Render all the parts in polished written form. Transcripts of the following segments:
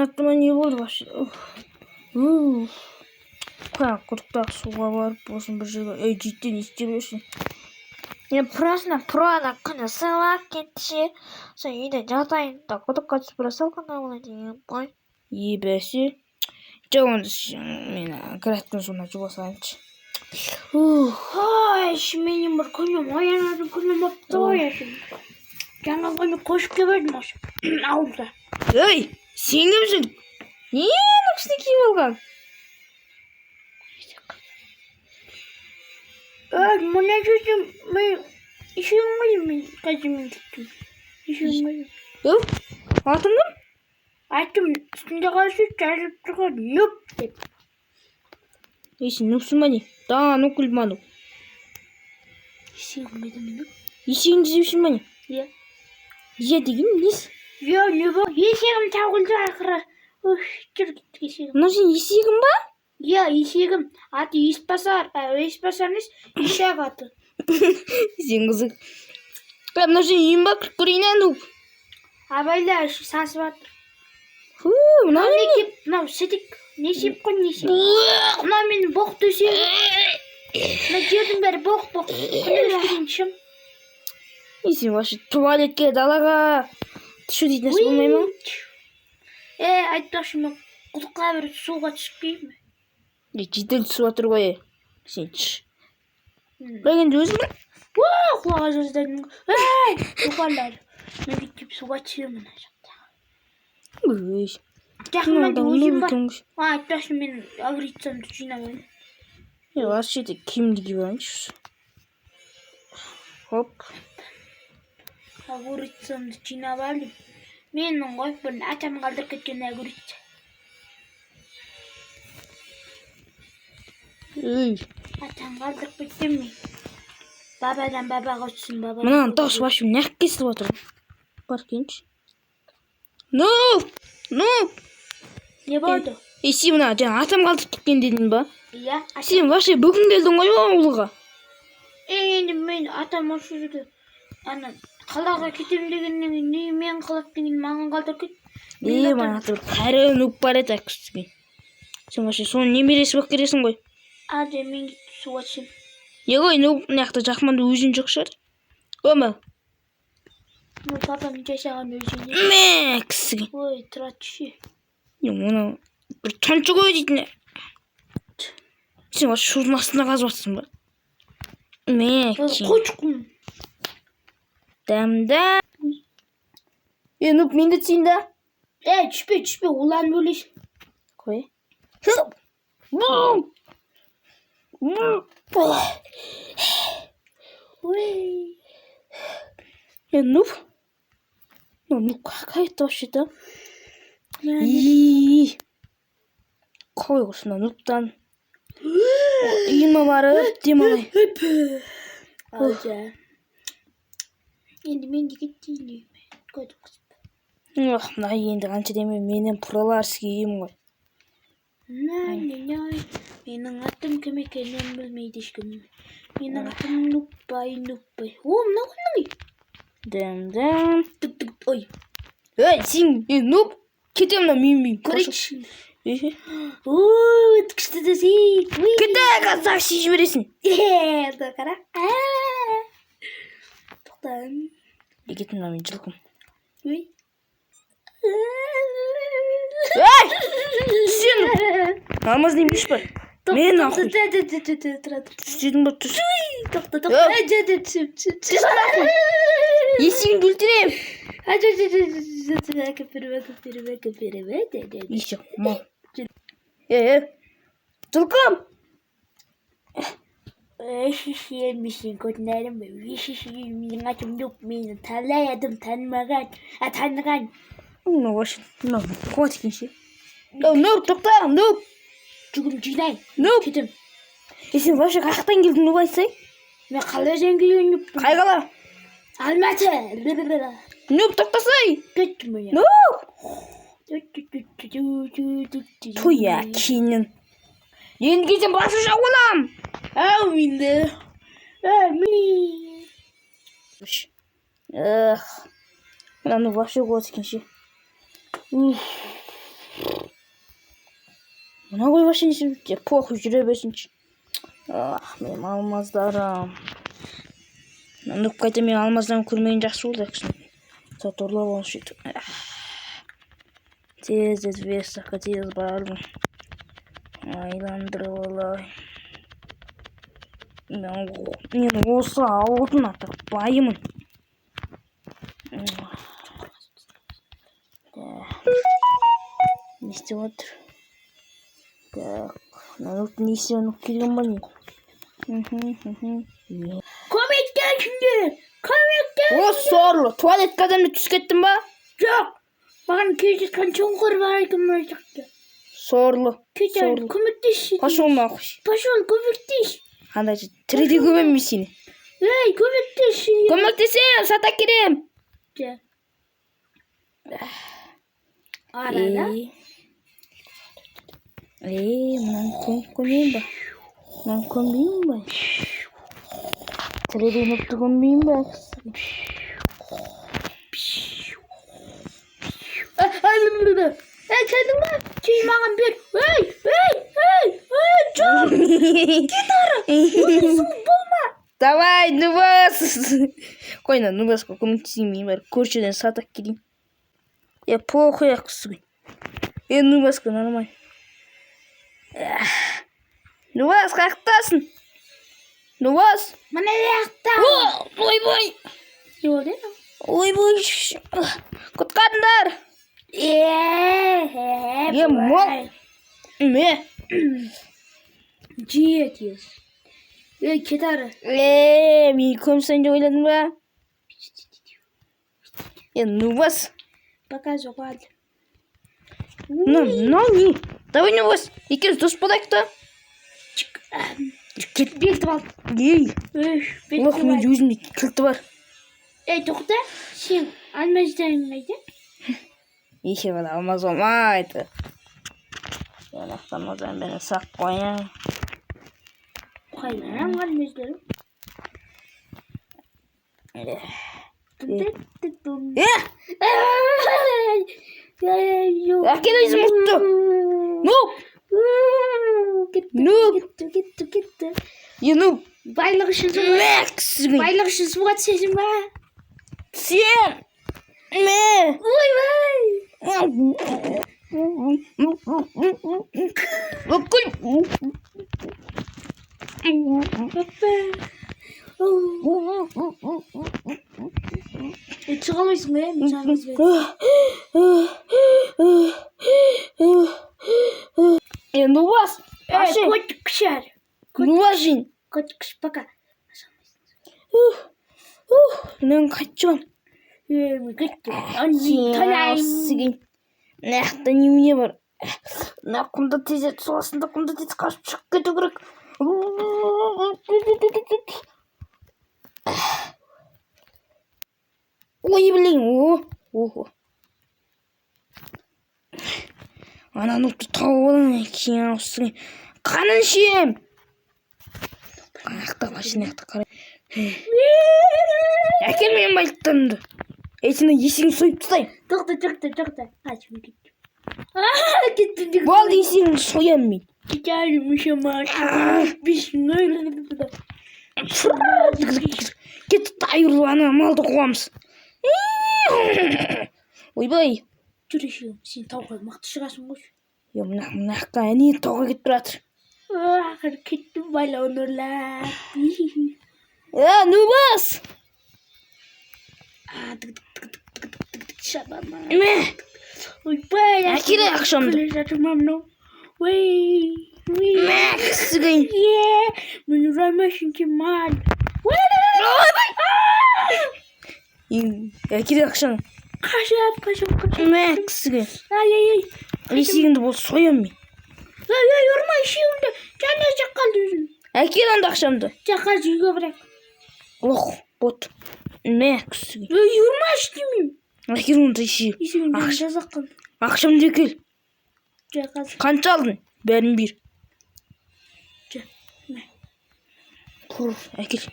аттыма не болды вообще? Қай құрықтақ суға барып болсын бір жерге. Ей, жүйттен не істеп жүрсің? Я просто күні сыйлап кетші. Сол үйде жатайын да құдыққа түсіп салқында болады деген ғой. Бәсе. Онда мені градтың суына жуа салайыншы. Ой, менің бір күнім оянатын күнім бопты ғой. Жаңа күні көшіп келдім осы ауылда. Ей, сен кімсің? Не нұқсты киіп алған? Мұна жүрсем, мен ішегім қойдым, мен қазірмен кеттім. Ішегім қойдым. Атын кім? Айтым, үстінде қалшы жазып тұрған нүп деп. Сен нүпсің ба не? Да, нүкіл ма нүп? Ішегім қойдым мен нүп. Есегіңді жепсің ба не? Иә. Иә деген несі? Иә, не ба? Есегім тағылды ақыры. Жүр кеттік есегім. Мынау сен есегің ба? Иә, есегім. Аты Еспасар. Еспасар емес, Ишақ аты. Сен қызық. Мынау сен үйін ба? Кіріп көрейін әнуп. Абайда сасып атыр. Мынау не? Мынау сетік. Не сеп қой, не сеп? Мынау менің боқ төсегім. Мына жердің бәрі боқ. Күніміз көрейіншім. Сен вообще туалетке далаға түшу дейтін нәрсе болмай ма? Айтпақшы, мен құдыққа бір суға түсіп кеймін. Жедел түсіп отыр ғой. Сен түш. Бірақ енді өзің ба? Құлаға жаздадың. Тұқалар. Мен кеп суға түсемін. Жақында өзім бар. Айтпақшы, мен агрицамды жинамын. Осы жерде киімді киіп алайыншы. Хоп. Агурицамды жинап алдым. Менің ғой бір атам қалдырып кеткен агурица. Атам қалдырып кеткен мен. Бабадан бабаға өтсін, бабадан. Мынаны дауыс башым неғып кесіліп отыр. Бар келінші. Не болды? Сен мына жаңа атам қалдырып кеткен дедің ба? Иә. Сен вообще бүгін келдің ғой ауылға. Енді мен атам осы жерде қалаға кетем дегеннен не мен қалап деген маған қалдырып кет. Мана бір кәрі нүк бар еді кісіге. Сен вообще соның немересі болып келесің ғой. Мен суға түсем. Ғой, нүк мына жақманда өзен жоқ шығар. Ома. Папам жасаған өзен. Кісіге. Ой, тұра түше. Оны бір тоншы қой дейтін. Сен вообще судың астына қазып жатсың ба? Қочқым. Дәмді. Нүк менде түсейін да. Түшпе, олан бөлесің. Қой. Нүк. Нүк какая-то вообще-то. Қой құрсына нүктан. Үйіме барып демалай. Енді мен де кеттейін. Мына енді қанша деме менен пұралар сігейім ғой. Менің атым кім екенін білмейді ешкім. Менің атым Нүкбай. Мынау кімнің үй? Дәм. Ой. Сен Нүк кетем мына мен. Көрейікші. Күшті десей. Кете қазақ сүй жібересің. Қара. Тоқтан. Кетін мына мен жылқым. Сен намаз немеш бар. Мен ақыл. Түстердің бар түс. Тоқта. Есігін көлтірем. Еші мал. Жылқым. Шешемісің көтінәрім бе? Менің атым Нүк, мені талай адам таныған. Вообще, қуат екенше. Нүк, тоқта, Нүк. Жүгім жинай. Нүк. Кетім. Сен вообще қаяқтан келдің Нүк айтсай? Мен қалайдан келген Нүк. Қай қала? Алматы. Нүк, тоқтасай. Кеттім мен. Нүк. Туя, кейінен. Енді кетсем басы жау олам. Менді. Мынаны вообще қуат екенше. Mına koybaşın için pokуй жүре берсінші. Менің алмаздарым. Нұп қайта мен алмаздан көрмеген жақсы болды әкшін. Сәт ұрлап алып сөйтіп. Тез версаққа тез бардым. Айландырып алайын. Мен осы ауылдың атақпаймын. Не істеп отыр? Так, надо не істеп келген ба не? Komik gel şimdi. Komik gel. О, сорлы, туалет кәдімгі түс кеттің ба? Жоқ. Маған кейде қанчоңғыр бар екен мына жақта. Сорлы. Кетер, көмектес. Пошел нахуй. Пошел, көмектес. Андай тіріде көмем сені. Ей, көмектес. Көмектесем, сата керем. Арада. Мынаны көмейін ба? Мынаны көмейін ба? Тіріде нүпті көмейін ба? Келдің ба? Тез маған бер. Жоқ. Кет ары. Болма. Давай, Нубас. Қойна, Нубасқа көмектесейін бар. Көршіден сатақ келейін. Похуй ақысы. Нубасқа нормально. Нубас, қақтасың? Нубас. Мына жақта. Ой-бой. Не болды? Ой-бой. Құтқарыңдар. Мол. Ме. Жетес. Кет ары. Мен көмсен де ойладың ба? Нубас. Пока жоғалды. Мынау не? Давай, Нубас. Екеуміз дос болайық та. Кет бетіп ал. Ох, менде өзімде кілті бар. Тоқта, сен алмаздарың қайда? Еше бала алмаз болмайды. Алмаздан бені сақ қоян. Қайдан алмаздарың? Әкел өзім ұтты. Нуп. Кетті. Нуп. Байлық үшін суға түсесің ба? Сен. Ме. Бүкіл. Шыға алмайсың ба? Мен жағыз бер. Нубас. Котик кішер. Нубас жин. Котик кіш, пока. Мен қайтшым. Талайым. Нақта немене бар? Құмда тезет суасында құмда тез қашып шығып кету керек. Ой, білейін. Ананы тауып алың. Кейін ауысың. Қанын шем. Аяқта машина аяқта қарай. Әкел мен байлықтарымды. Сені есігін сойып тастайын. Тоқта. Ашым кетті. Кетті. Бол есігін соям мен. Кетәрім үшемаш. Кетті тайырлы ана малды қуамыз. Ойбай. Жүреші, сен тауға мақты шығасың ғой. Мынаққа әне тауға кетіп жатыр. Кетті байлау нұрлап. Нубас. Шабама. Ойбай, әкелі ақшамды. Мәксігін. Мен ұрамашын кемал. Әкелі ақшамды. Қашап. Мәксігін. Есігінді бол соям мен. Ұрма ішеуімді. Және жаққалды өзім. Әкел анда ақшамды. Жаққа жүйге бірек. Ох, бот. Мәксігін. Ұрма іштемейм. Әкел онда еші. Есігімді жазаққан. Ақшамды әкел. Жаққаз. Қанша алдың? Бәрін бер. Құр, әкел.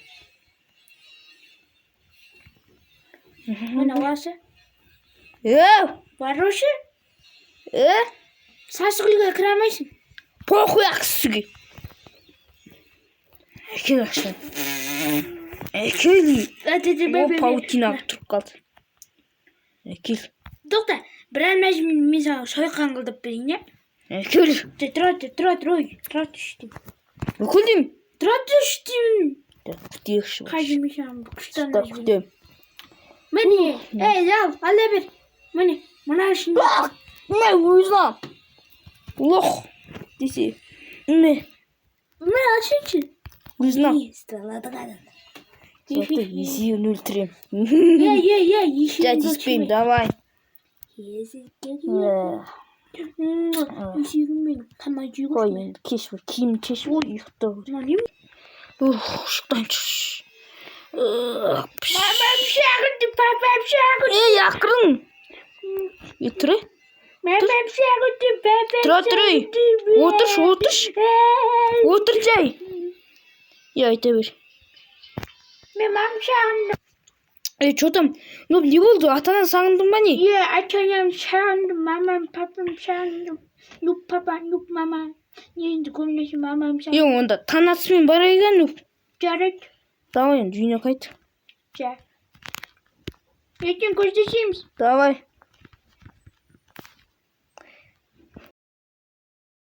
Мына осы. Өу! Бар осы? Сасыгылыға кіре алмайсың. Похуй ақсыға. Әкел ақшан. Әкел. О, паутина тұрып қалды. Әкел. Тоқта, бір әлмәжі мен саған шойқан қылдып берейін, е? Әкел. Тұра, ой. Тұра түшті. Әкел деймін. Тұра түштім. Күтейікші бар. Қайдым ешам, күштан Құста күтем. Міне, ал бер. Міне, мұна үшін. Мә, өзінам. Лох. Десе. Мә. Міне, алшыншы. Өзінам. Сталады қадын. Соқты есеуін өлтірем. Ешін. Я тиспеймін, давай. Есегім мен тамай жүйгі. Қой, енді кеш бір, киім кеш бір, ұйықта бір. Шықтан шыш. Папам шағыды. Ей, ақырын. Тұры. Мамам шағыды. Тұры. Отырш. Отыр жай. Айта бер. Мен мамам шағынды. Что там? Ну, не болды, атанан сағындың ба не? Атанам шағынды. Мамам, папам шағынды. Нуп папа, нуп мама. Енді көмнесі мамам шағынды. Онда танатысымен барайға, ну. Жарайды. Давай, енді үйіне қайт. Ертең көздесеміз. Давай.